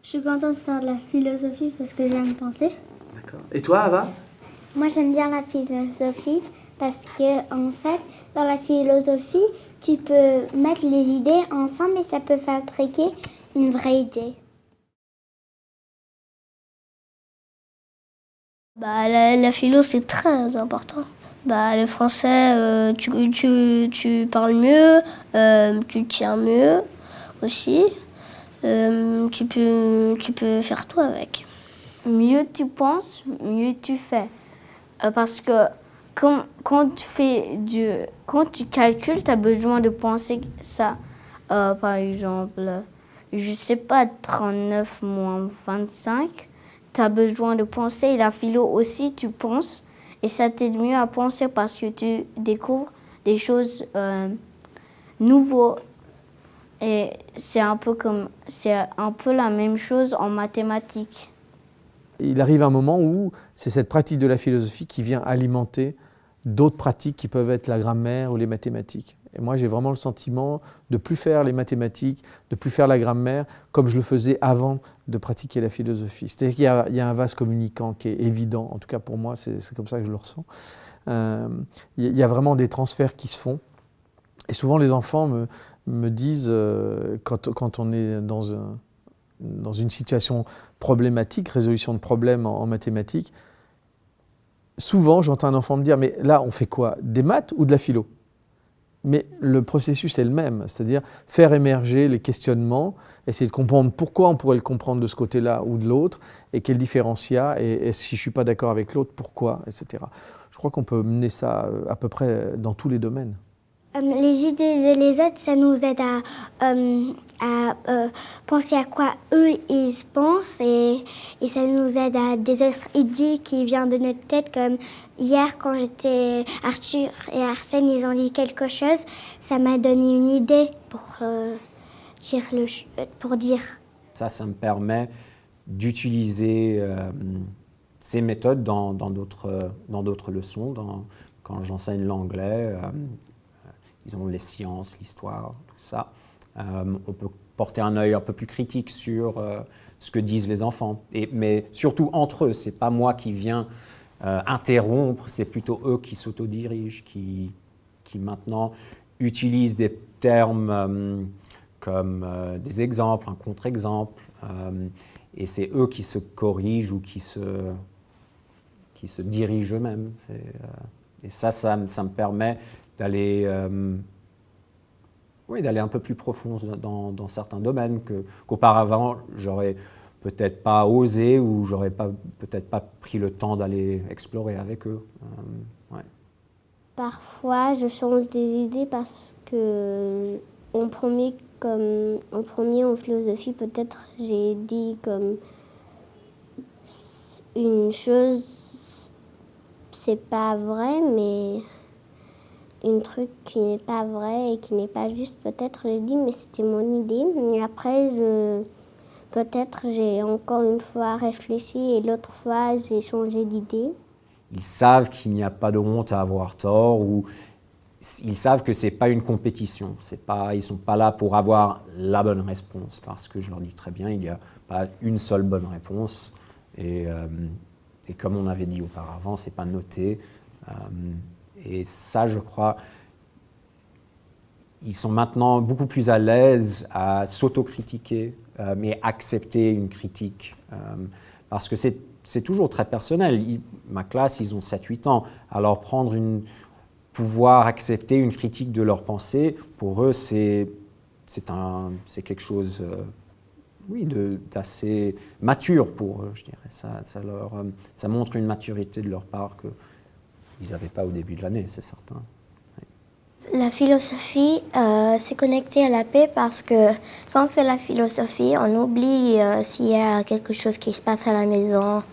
Je suis contente de faire de la philosophie parce que j'aime penser. D'accord. Et toi, Ava? Moi, j'aime bien la philosophie parce que, en fait, dans la philosophie, tu peux mettre les idées ensemble et ça peut fabriquer une vraie idée. La philo, c'est très important. Le français, tu parles mieux, tu tiens mieux aussi. Tu peux faire tout avec. Mieux tu penses, mieux tu fais. Parce que quand tu calcules, tu as besoin de penser ça. Par exemple, je sais pas, 39 moins 25, tu as besoin de penser. Et la philo aussi, tu penses. Et ça t'aide mieux à penser parce que tu découvres des choses nouveaux. Et c'est un peu la même chose en mathématiques. Il arrive un moment où c'est cette pratique de la philosophie qui vient alimenter d'autres pratiques qui peuvent être la grammaire ou les mathématiques. Et moi, j'ai vraiment le sentiment de ne plus faire les mathématiques, de ne plus faire la grammaire comme je le faisais avant de pratiquer la philosophie. C'est-à-dire qu'il y a un vase communicant qui est évident, en tout cas pour moi, c'est comme ça que je le ressens. Il y a vraiment des transferts qui se font. Et souvent, les enfants me disent, quand on est dans une situation problématique, résolution de problèmes en mathématiques, souvent j'entends un enfant me dire « mais là on fait quoi? Des maths ou de la philo ?» Mais le processus est le même, c'est-à-dire faire émerger les questionnements, essayer de comprendre pourquoi on pourrait le comprendre de ce côté-là ou de l'autre, et quel différence il y a, et si je ne suis pas d'accord avec l'autre, pourquoi, etc. Je crois qu'on peut mener ça à peu près dans tous les domaines. Les idées des autres, ça nous aide à penser à quoi eux ils pensent et ça nous aide à des autres idées qui viennent de notre tête. Comme hier, quand j'étais Arthur et Arsène, ils ont dit quelque chose, ça m'a donné une idée pour dire. Ça me permet d'utiliser ces méthodes dans d'autres leçons, quand j'enseigne l'anglais. Disons les sciences, l'histoire, tout ça. On peut porter un œil un peu plus critique sur ce que disent les enfants. Mais surtout entre eux, ce n'est pas moi qui viens interrompre, c'est plutôt eux qui s'autodirigent, qui maintenant utilisent des termes comme des exemples, un contre-exemple, et c'est eux qui se corrigent ou qui se dirigent eux-mêmes. Et ça me permet d'aller un peu plus profond dans certains domaines qu'auparavant j'aurais peut-être pas osé ou j'aurais peut-être pas pris le temps d'aller explorer avec eux. Ouais. Parfois, je change des idées parce que en premier en philosophie, peut-être j'ai dit comme une chose, c'est pas vrai, mais un truc qui n'est pas vrai et qui n'est pas juste, peut-être j'ai dit, mais c'était mon idée. Et après, peut-être j'ai encore une fois réfléchi et l'autre fois, j'ai changé d'idée. Ils savent qu'il n'y a pas de honte à avoir tort ou ils savent que ce n'est pas une compétition. Ils ne sont pas là pour avoir la bonne réponse parce que je leur dis très bien, il n'y a pas une seule bonne réponse. Et comme on avait dit auparavant, ce n'est pas noté. Et ça, je crois, ils sont maintenant beaucoup plus à l'aise à s'autocritiquer, mais accepter une critique. Parce que c'est toujours très personnel. Ma classe, ils ont 7-8 ans. Alors pouvoir accepter une critique de leur pensée, pour eux, c'est quelque chose d'assez mature pour eux, je dirais. Ça montre une maturité de leur part qu'ils n'avaient pas au début de l'année, c'est certain. Oui. La philosophie, c'est connecté à la paix parce que quand on fait la philosophie, on oublie s'il y a quelque chose qui se passe à la maison,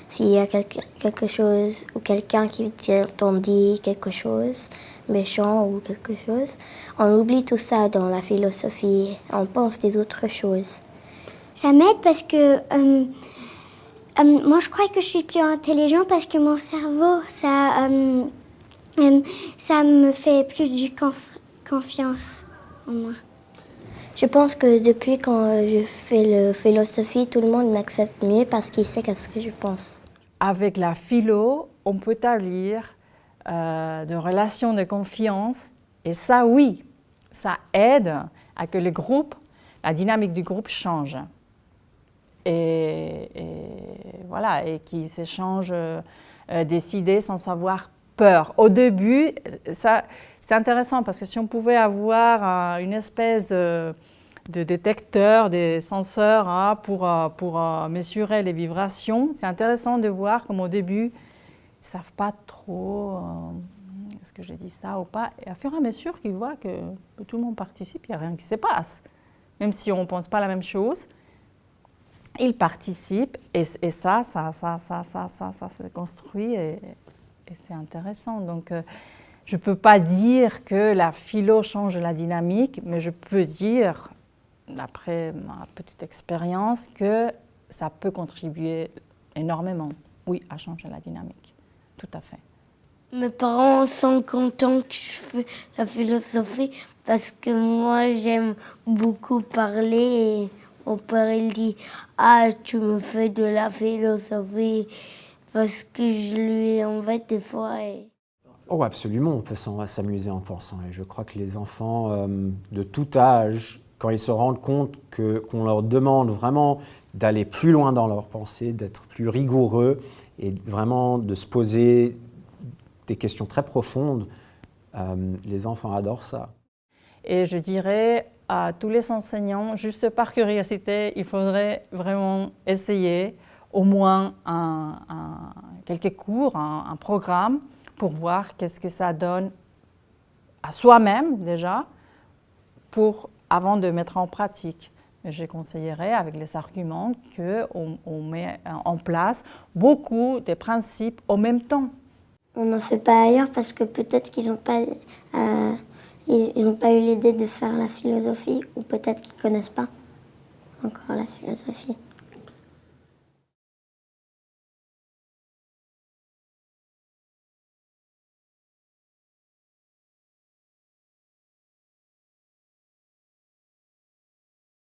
s'il y a quelque chose ou quelqu'un qui t'en dit quelque chose, méchant ou quelque chose. On oublie tout ça dans la philosophie, on pense des autres choses. Ça m'aide parce que moi je crois que je suis plus intelligent parce que mon cerveau, ça me fait plus de confiance en moi. Je pense que depuis quand je fais la philosophie, tout le monde m'accepte mieux parce qu'il sait ce que je pense. Avec la philo, on peut établir de relations de confiance et ça, oui, ça aide à que le groupe, la dynamique du groupe change. Et voilà, et qu'ils s'échangent des idées sans avoir peur. Au début, c'est intéressant parce que si on pouvait avoir une espèce de détecteur, des senseurs pour mesurer les vibrations, c'est intéressant de voir comme au début, ils ne savent pas trop est-ce que j'ai dit ça ou pas. Et à fur et à mesure qu'ils voient que tout le monde participe, il n'y a rien qui se passe. Même si on ne pense pas la même chose, ils participent et ça se construit et c'est intéressant. Donc, je ne peux pas dire que la philo change la dynamique, mais je peux dire, d'après ma petite expérience, que ça peut contribuer énormément, oui, à changer la dynamique. Tout à fait. Mes parents sont contents que je fais la philosophie parce que moi, j'aime beaucoup parler et mon père, il dit « Ah, tu me fais de la philosophie » parce que je lui embête des fois. Oh, absolument, on peut s'amuser en pensant. Et je crois que les enfants de tout âge, quand ils se rendent compte qu'on leur demande vraiment d'aller plus loin dans leur pensée, d'être plus rigoureux et vraiment de se poser des questions très profondes, les enfants adorent ça. Et je dirais à tous les enseignants, juste par curiosité, il faudrait vraiment essayer au moins quelques cours, un programme, pour voir qu'est-ce que ça donne à soi-même déjà, avant de mettre en pratique. Je conseillerais avec les arguments qu'on met en place beaucoup de principes en même temps. On n'en fait pas ailleurs parce que peut-être qu'ils n'ont pas, eu l'idée de faire la philosophie ou peut-être qu'ils ne connaissent pas encore la philosophie.